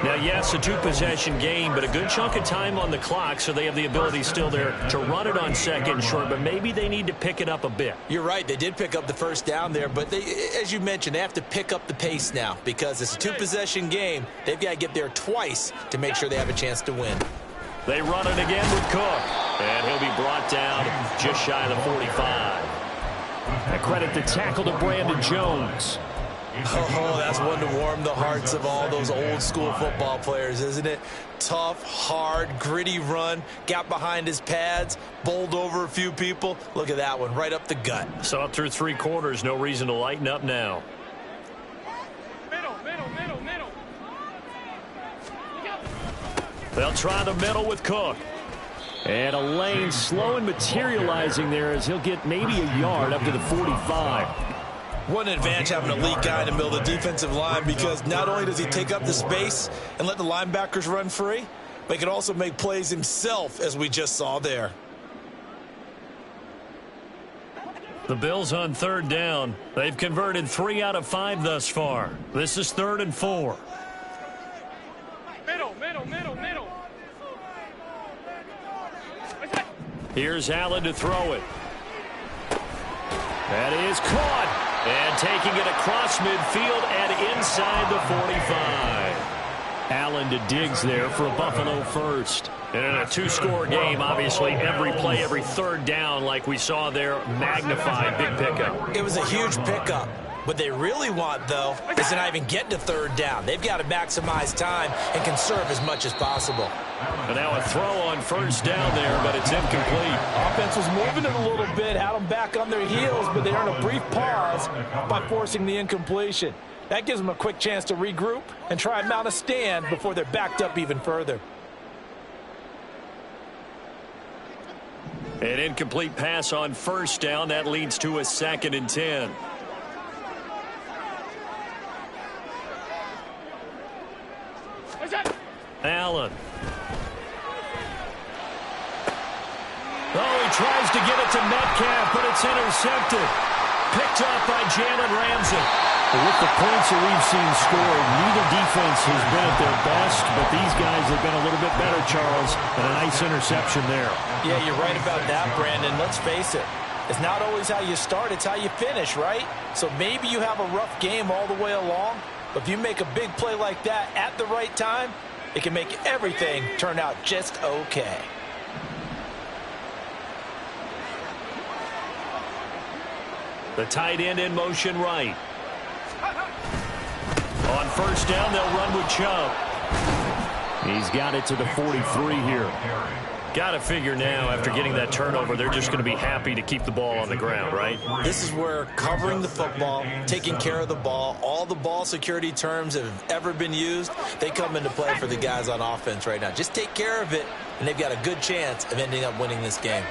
Now, yes, a 2-possession game, but a good chunk of time on the clock, so they have the ability still there to run it on 2nd and short, but maybe they need to pick it up a bit. You're right. They did pick up the 1st down there, but they, as you mentioned, they have to pick up the pace now because it's a 2-possession game. They've got to get there twice to make sure they have a chance to win. They run it again with Cook, and he'll be brought down just shy of the 45. A credit the tackle to Brandon Jones. Oh, that's one to warm the hearts of all those old-school football players, isn't it? Tough, hard, gritty run, got behind his pads, bowled over a few people. Look at that one, right up the gut. So up through 3 quarters, no reason to lighten up now. Middle. They'll try the middle with Cook. And a lane slow and materializing there as he'll get maybe a yard up to the 45. What an advantage having a elite guy in the middle of the defensive line, because not only does he take up the space and let the linebackers run free, but he can also make plays himself, as we just saw there. The Bills on 3rd down. They've converted 3 out of 5 thus far. This is 3rd and 4. Middle. Here's Allen to throw it. That is caught. And taking it across midfield and inside the 45. Allen to Diggs there for a Buffalo first. And in a 2-score game, obviously every play, every 3rd down like we saw there, magnified big pickup. It was a huge pickup. What they really want, though, is to not even get to 3rd down. They've got to maximize time and conserve as much as possible. And now a throw on 1st down there, but it's incomplete. Offense was moving it a little bit, had them back on their heels, but they earned a brief pause by forcing the incompletion. That gives them a quick chance to regroup and try and mount a stand before they're backed up even further. An incomplete pass on 1st down. That leads to a 2nd and 10. Allen. Oh, he tries to get it to Metcalf, but it's intercepted. Picked up by Jalen Ramsey. Well, with the points that we've seen scored, neither defense has been at their best, but these guys have been a little bit better, Charles, and a nice interception there. Yeah, you're right about that, Brandon. Let's face it. It's not always how you start, it's how you finish, right? So maybe you have a rough game all the way along, but if you make a big play like that at the right time, it can make everything turn out just okay. The tight end in motion right. On first down, they'll run with Chubb. He's got it to the 43 here. Got to figure now, after getting that turnover, they're just going to be happy to keep the ball on the ground, right? This is where covering the football, taking care of the ball, all the ball security terms that have ever been used, they come into play for the guys on offense right now. Just take care of it, and they've got a good chance of ending up winning this game.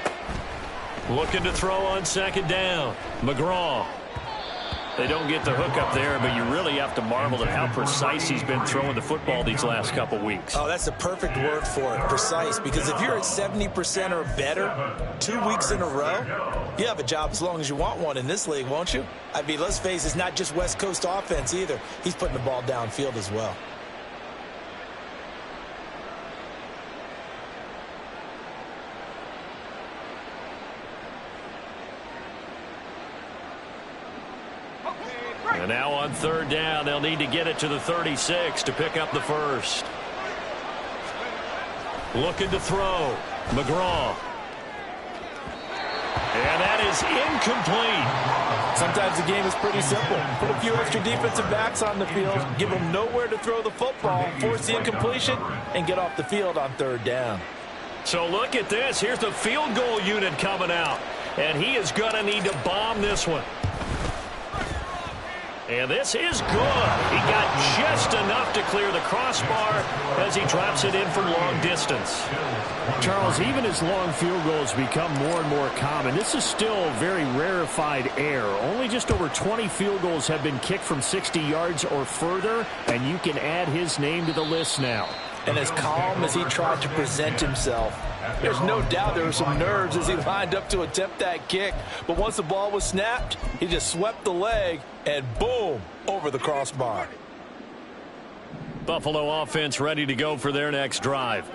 Looking to throw on second down. McGraw. They don't get the hook up there, but you really have to marvel at how precise he's been throwing the football these last couple weeks. Oh, that's the perfect word for it, precise, because if you're at 70% or better 2 weeks in a row, you have a job as long as you want one in this league, won't you? I mean, let's face it, it's not just West Coast offense either. He's putting the ball downfield as well. And now on third down, they'll need to get it to the 36 to pick up the first. Looking to throw. McGraw. And that is incomplete. Sometimes the game is pretty simple. Put a few extra defensive backs on the field, give them nowhere to throw the football, force the incompletion, and get off the field on third down. So look at this. Here's the field goal unit coming out. And he is going to need to bomb this one. And this is good. He got just enough to clear the crossbar as he drops it in from long distance. Charles, even as long field goals become more and more common, this is still very rarefied air. Only just over 20 field goals have been kicked from 60 yards or further, and you can add his name to the list now. And as calm as he tried to present himself, there's no doubt there were some nerves as he lined up to attempt that kick. But once the ball was snapped, he just swept the leg and boom, over the crossbar. Buffalo offense ready to go for their next drive.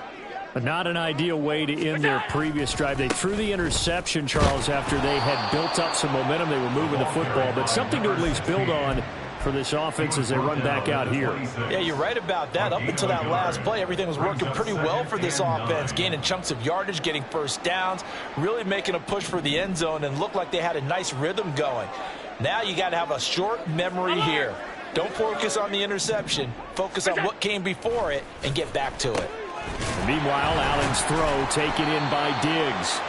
But not an ideal way to end their previous drive. They threw the interception, Charles, after they had built up some momentum. They were moving the football, but something to at least build on for this offense as they run back out here. Yeah, you're right about that. Up until that last play, everything was working pretty well for this offense, gaining chunks of yardage, getting first downs, really making a push for the end zone, and looked like they had a nice rhythm going. Now you got to have a short memory here. Don't focus on the interception. Focus on what came before it and get back to it. Meanwhile, Allen's throw taken in by Diggs.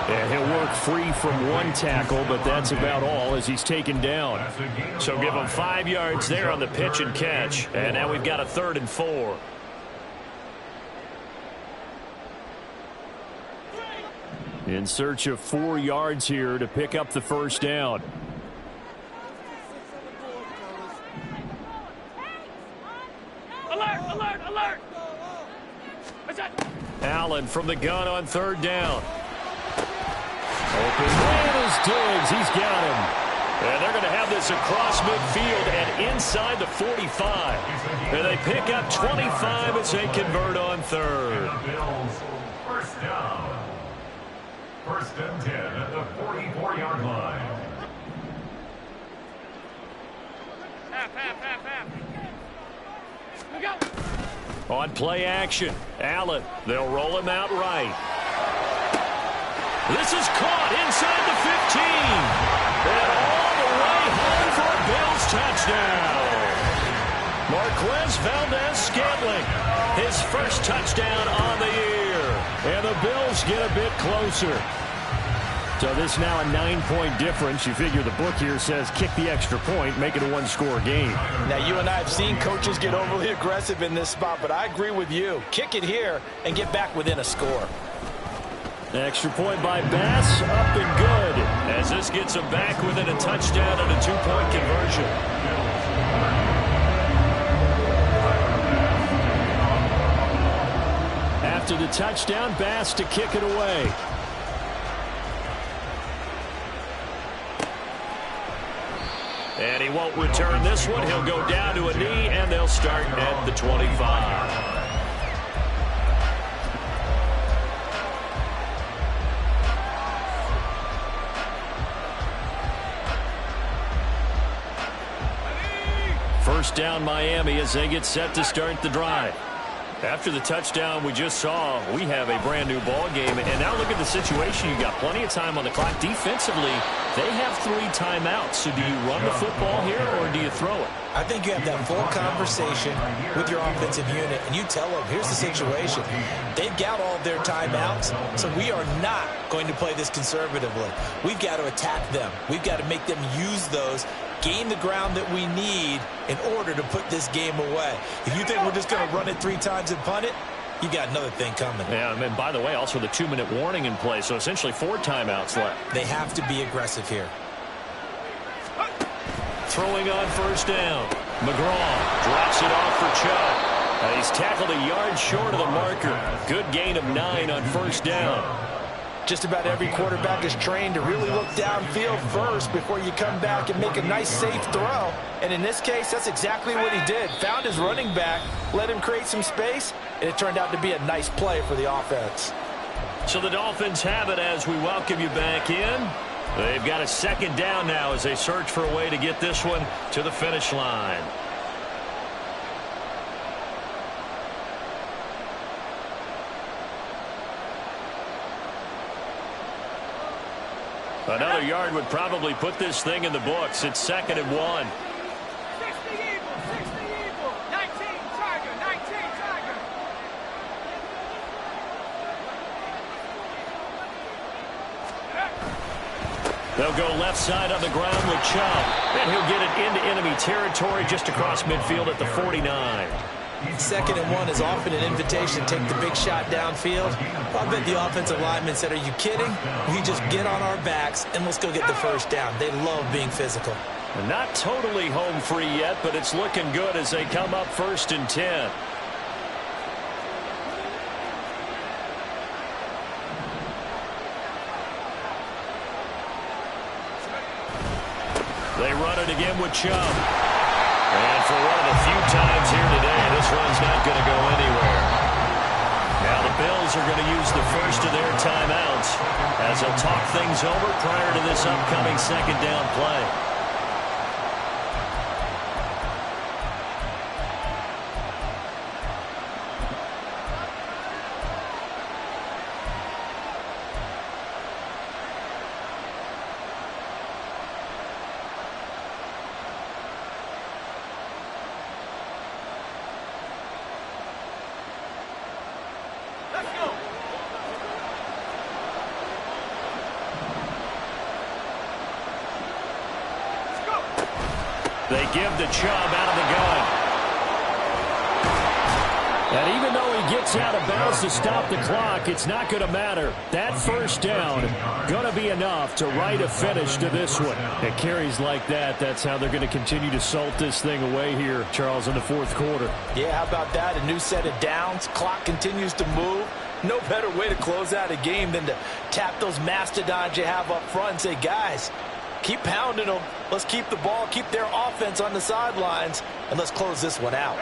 And he'll work free from one tackle, but that's about all as he's taken down. So give him 5 yards there on the pitch and catch. And now we've got a 3rd and 4. In search of 4 yards here to pick up the first down. Alert, alert, alert. Allen from the gun on 3rd down. Open man is Diggs. He's got him. And they're going to have this across midfield and inside the 45. And they pick up 25 as they convert on 3rd. Bills first down. 1st and 10 at the 44-yard line. Half. We go. On play action, Allen. They'll roll him out right. This is caught inside the 15. And all the way home for a Bills touchdown. Marquez Valdez-Scantling, his first touchdown on the year. And the Bills get a bit closer. So this now a 9-point difference. You figure the book here says kick the extra point, make it a 1-score game. Now, you and I have seen coaches get overly aggressive in this spot, but I agree with you. Kick it here and get back within a score. Extra point by Bass, up and good. As this gets him back within a touchdown and a 2-point conversion. After the touchdown, Bass to kick it away. And he won't return this one. He'll go down to a knee, and they'll start at the 25. First down Miami as they get set to start the drive. After the touchdown we just saw, we have a brand new ball game. And now look at the situation. You got plenty of time on the clock. Defensively, they have 3 timeouts. So do you run the football here or do you throw it? I think you have that full conversation with your offensive unit, and you tell them, here's the situation. They've got all of their timeouts, so we are not going to play this conservatively. We've got to attack them. We've got to make them use those, gain the ground that we need in order to put this game away. If you think we're just going to run it 3 times and punt it, you got another thing coming. Yeah, and by the way, also the 2-minute warning in play, so essentially 4 timeouts left. They have to be aggressive here. Throwing on first down. McGraw drops it off for Chubb. He's tackled a yard short of the marker. Good gain of 9 on first down. Just about every quarterback is trained to really look downfield first before you come back and make a nice, safe throw. And in this case, that's exactly what he did. Found his running back, let him create some space, and it turned out to be a nice play for the offense. So the Dolphins have it as we welcome you back in. They've got a second down now as they search for a way to get this one to the finish line. Another yard would probably put this thing in the books. It's 2nd and 1. 60 Eagle, 60 Eagle, 19 Tiger, 19 Tiger. They'll go left side on the ground with Chubb. And he'll get it into enemy territory just across midfield at the 49. 2nd and 1 is often an invitation to take the big shot downfield. I bet the offensive linemen said, are you kidding? We just get on our backs and let's go get the first down. They love being physical. Not totally home free yet, but it's looking good as they come up 1st and 10. They run it again with Chubb. And for one of the few times here today, this one's not going to go anywhere. Now the Bills are going to use the first of their timeouts as they'll talk things over prior to this upcoming 2nd down play. They give the Chubb out of the gun. And even though he gets out of bounds to stop the clock, it's not going to matter. That first down going to be enough to write a finish to this one. It carries like that. That's how they're going to continue to salt this thing away here, Charles, in the 4th quarter. Yeah, how about that? A new set of downs. Clock continues to move. No better way to close out a game than to tap those mastodons you have up front and say, guys, keep pounding them. Let's keep the ball, keep their offense on the sidelines, and let's close this one out.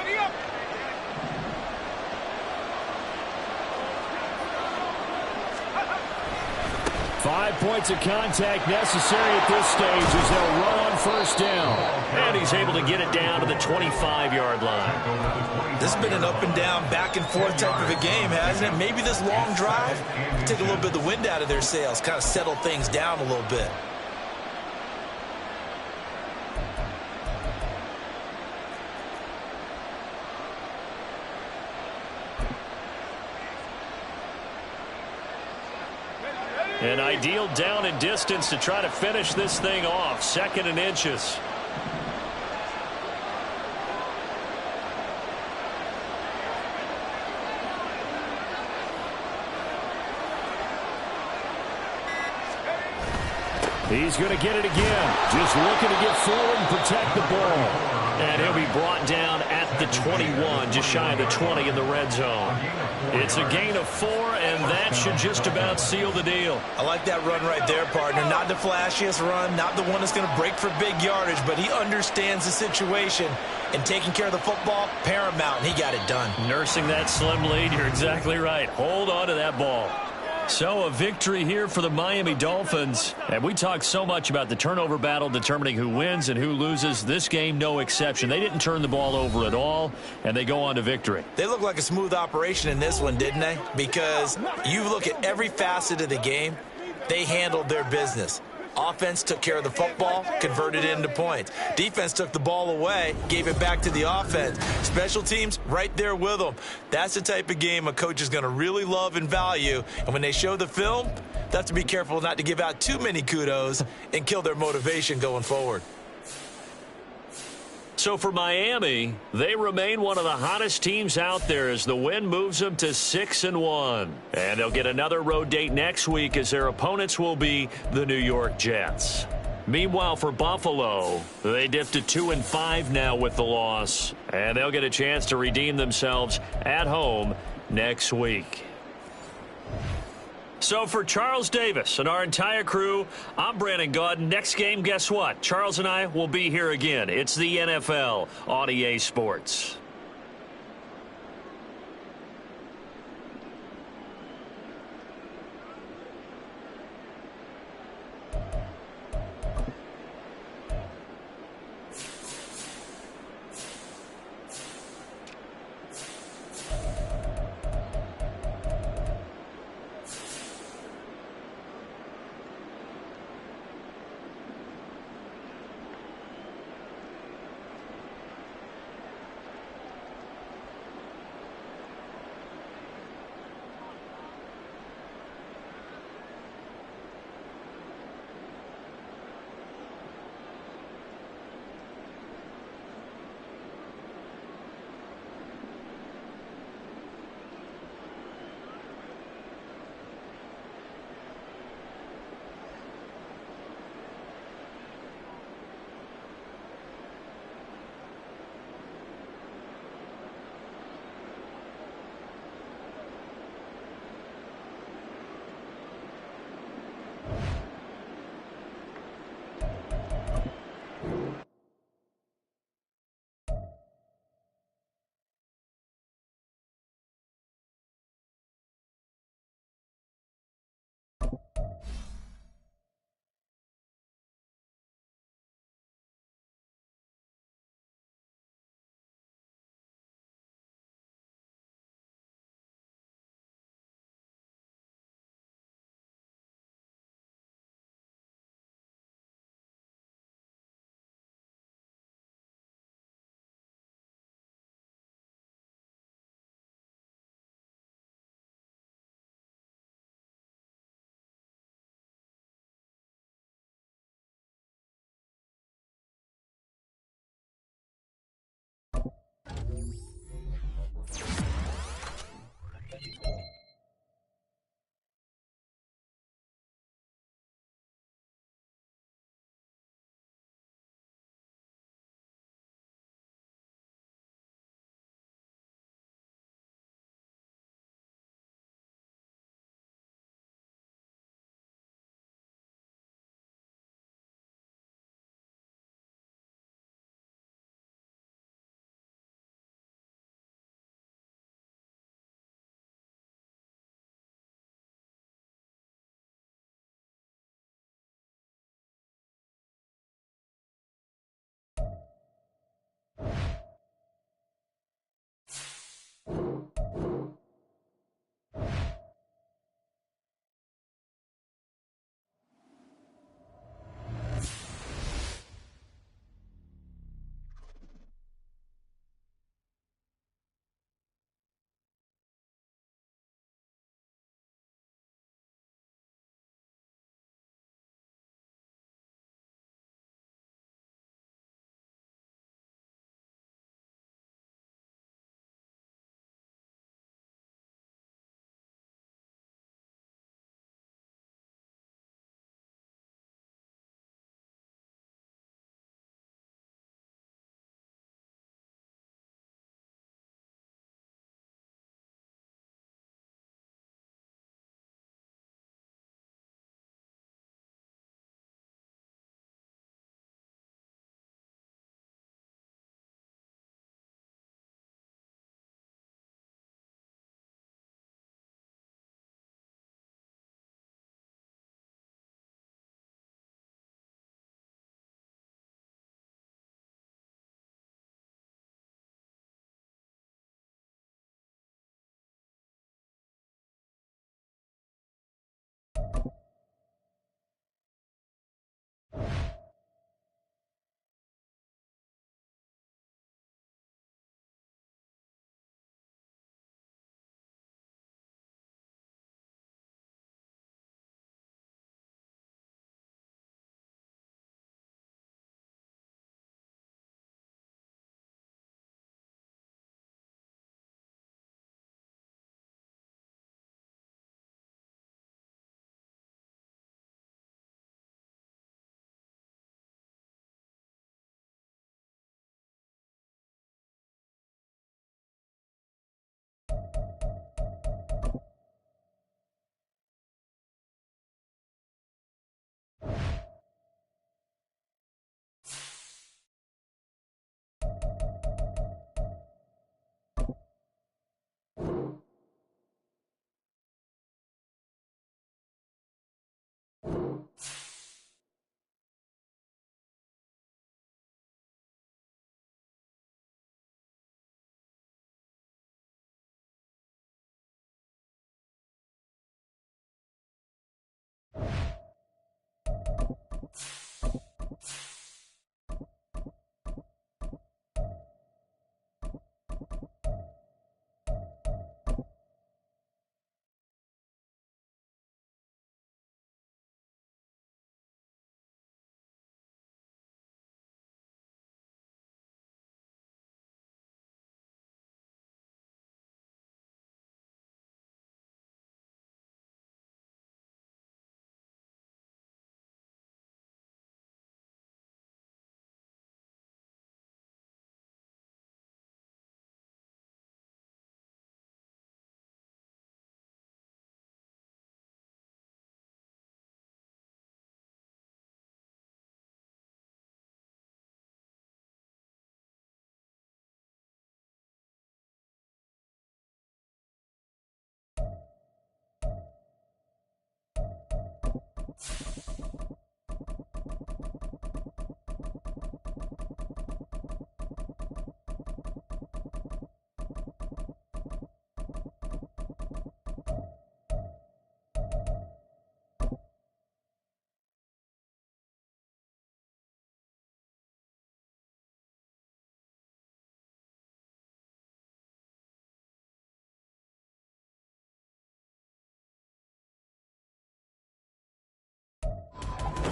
5 points of contact necessary at this stage as they'll run on first down. And he's able to get it down to the 25-yard line. This has been an up and down, back and forth type of a game, hasn't it? Maybe this long drive take a little bit of the wind out of their sails, kind of settle things down a little bit. An ideal down and distance to try to finish this thing off. 2nd and inches. He's going to get it again. Just looking to get forward and protect the ball. And he'll be brought down at the 21, just shy of the 20 in the red zone. It's a gain of 4, and that should just about seal the deal. I like that run right there, partner. Not the flashiest run, not the one that's going to break for big yardage, but he understands the situation, and taking care of the football, paramount, and he got it done. Nursing that slim lead, you're exactly right. Hold on to that ball. So a victory here for the Miami Dolphins. And we talk so much about the turnover battle determining who wins and who loses. This game, no exception. They didn't turn the ball over at all, and they go on to victory. They look like a smooth operation in this one, didn't they? Because you look at every facet of the game, they handled their business. Offense took care of the football, converted it into points. Defense took the ball away, gave it back to the offense. Special teams, right there with them. That's the type of game a coach is going to really love and value. And when they show the film, they have to be careful not to give out too many kudos and kill their motivation going forward. So for Miami, they remain one of the hottest teams out there as the win moves them to 6-1. And they'll get another road date next week as their opponents will be the New York Jets. Meanwhile, for Buffalo, they dipped to 2-5 now with the loss. And they'll get a chance to redeem themselves at home next week. So for Charles Davis and our entire crew, I'm Brandon Gaudin. Next game, guess what? Charles and I will be here again. It's the NFL on EA Sports.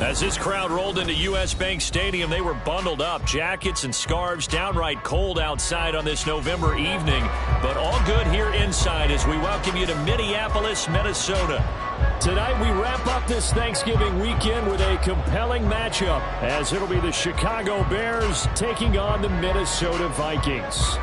As this crowd rolled into U.S. Bank Stadium, they were bundled up, jackets and scarves, downright cold outside on this November evening, but all good here inside as we welcome you to Minneapolis, Minnesota. Tonight we wrap up this Thanksgiving weekend with a compelling matchup, as it'll be the Chicago Bears taking on the Minnesota Vikings.